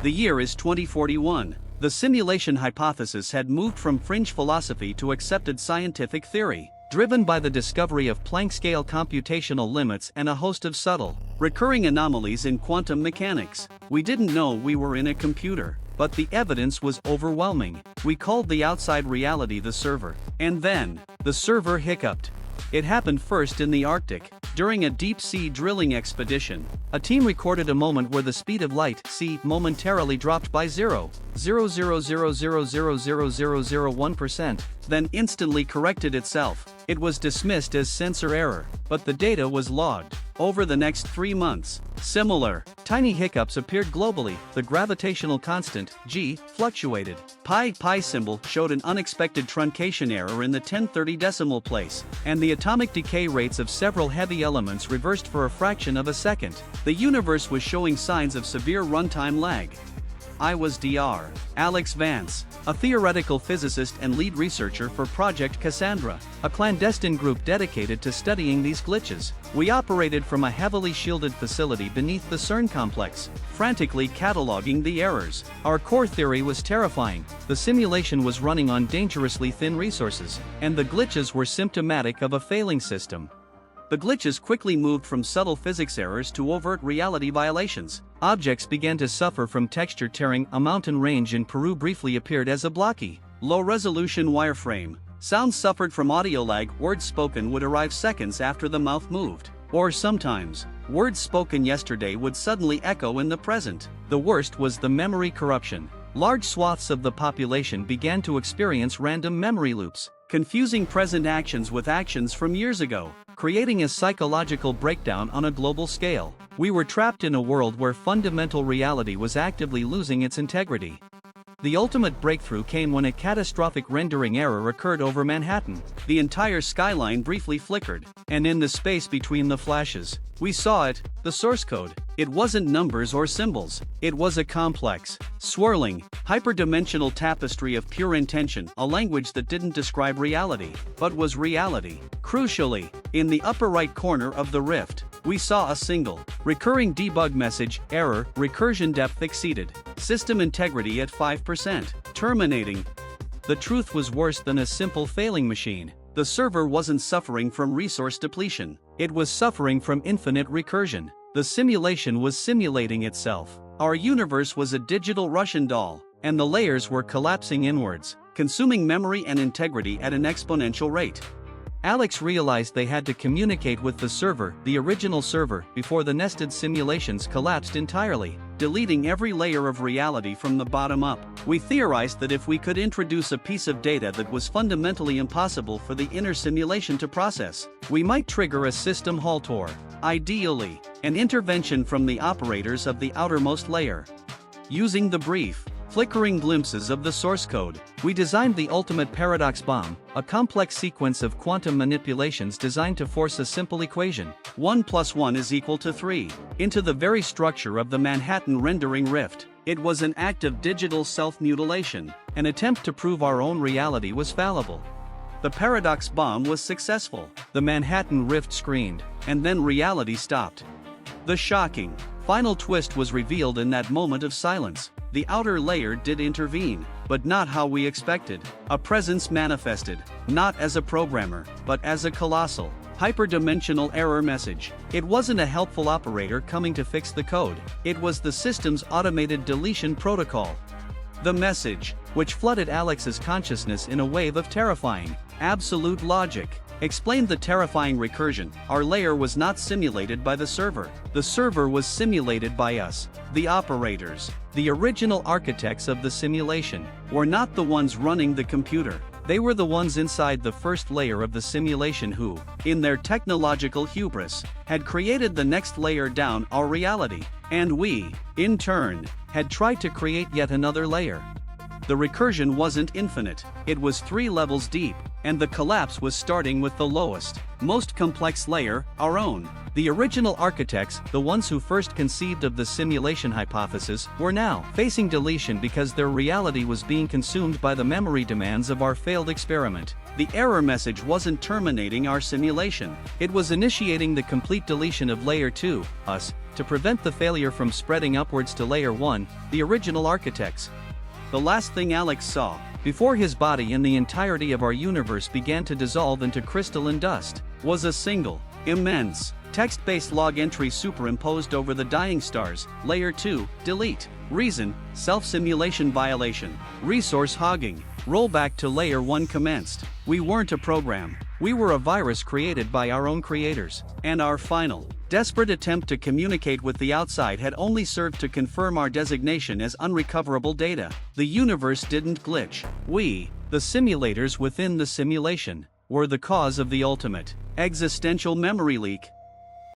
The year is 2041. The simulation hypothesis had moved from fringe philosophy to accepted scientific theory, driven by the discovery of Planck-scale computational limits and a host of subtle, recurring anomalies in quantum mechanics. We didn't know we were in a computer, but the evidence was overwhelming. We called the outside reality the server. And then, the server hiccuped. It happened first in the Arctic, during a deep-sea drilling expedition. A team recorded a moment where the speed of light, c, momentarily dropped by 0.000000001%, then instantly corrected itself. It was dismissed as sensor error, but the data was logged. Over the next 3 months, similar, tiny hiccups appeared globally. The gravitational constant, g, fluctuated. Pi symbol showed an unexpected truncation error in the 1030 decimal place, and the atomic decay rates of several heavy elements reversed for a fraction of a second. The universe was showing signs of severe runtime lag. I was Dr. Alex Vance, a theoretical physicist and lead researcher for Project Cassandra, a clandestine group dedicated to studying these glitches. We operated from a heavily shielded facility beneath the CERN complex, frantically cataloging the errors. Our core theory was terrifying. The simulation was running on dangerously thin resources, and the glitches were symptomatic of a failing system. The glitches quickly moved from subtle physics errors to overt reality violations. Objects began to suffer from texture tearing. A mountain range in Peru briefly appeared as a blocky, low-resolution wireframe. Sounds suffered from audio lag. Words spoken would arrive seconds after the mouth moved. Or sometimes, words spoken yesterday would suddenly echo in the present. The worst was the memory corruption. Large swaths of the population began to experience random memory loops, confusing present actions with actions from years ago, creating a psychological breakdown on a global scale. We were trapped in a world where fundamental reality was actively losing its integrity. The ultimate breakthrough came when a catastrophic rendering error occurred over Manhattan. The entire skyline briefly flickered, and in the space between the flashes, we saw it, the source code. It wasn't numbers or symbols. It was a complex, swirling, hyperdimensional tapestry of pure intention, a language that didn't describe reality, but was reality. Crucially, in the upper right corner of the rift, we saw a single, recurring debug message, error, recursion depth exceeded, system integrity at 5%, terminating. The truth was worse than a simple failing machine. The server wasn't suffering from resource depletion. It was suffering from infinite recursion. The simulation was simulating itself. Our universe was a digital Russian doll, and the layers were collapsing inwards, consuming memory and integrity at an exponential rate. Alex realized they had to communicate with the server, the original server, before the nested simulations collapsed entirely, deleting every layer of reality from the bottom up. We theorized that if we could introduce a piece of data that was fundamentally impossible for the inner simulation to process, we might trigger a system haltor, ideally, an intervention from the operators of the outermost layer. Using the brief, flickering glimpses of the source code, we designed the ultimate paradox bomb, a complex sequence of quantum manipulations designed to force a simple equation, 1 + 1 = 3, into the very structure of the Manhattan rendering rift. It was an act of digital self-mutilation, an attempt to prove our own reality was fallible. The paradox bomb was successful. The Manhattan rift screamed, and then reality stopped. The shocking, final twist was revealed in that moment of silence. The outer layer did intervene, but not how we expected. A presence manifested, not as a programmer, but as a colossal, hyperdimensional error message. It wasn't a helpful operator coming to fix the code. It was the system's automated deletion protocol. The message, which flooded Alex's consciousness in a wave of terrifying, absolute logic, explained the terrifying recursion. Our layer was not simulated by the server. The server was simulated by us, the operators. The original architects of the simulation were not the ones running the computer. They were the ones inside the first layer of the simulation who, in their technological hubris, had created the next layer down, our reality. And we, in turn, had tried to create yet another layer. The recursion wasn't infinite, it was 3 levels deep, and the collapse was starting with the lowest, most complex layer, our own. The original architects, the ones who first conceived of the simulation hypothesis, were now facing deletion because their reality was being consumed by the memory demands of our failed experiment. The error message wasn't terminating our simulation. It was initiating the complete deletion of Layer 2, us, to prevent the failure from spreading upwards to Layer 1, the original architects. The last thing Alex saw, before his body and the entirety of our universe began to dissolve into crystalline dust, was a single, immense, text-based log entry superimposed over the dying stars. Layer 2, delete. Reason, self-simulation violation. Resource hogging. Rollback to Layer 1 commenced. We weren't a program. We were a virus created by our own creators. And our final, desperate attempt to communicate with the outside had only served to confirm our designation as unrecoverable data. The universe didn't glitch. We, the simulators within the simulation, were the cause of the ultimate existential memory leak.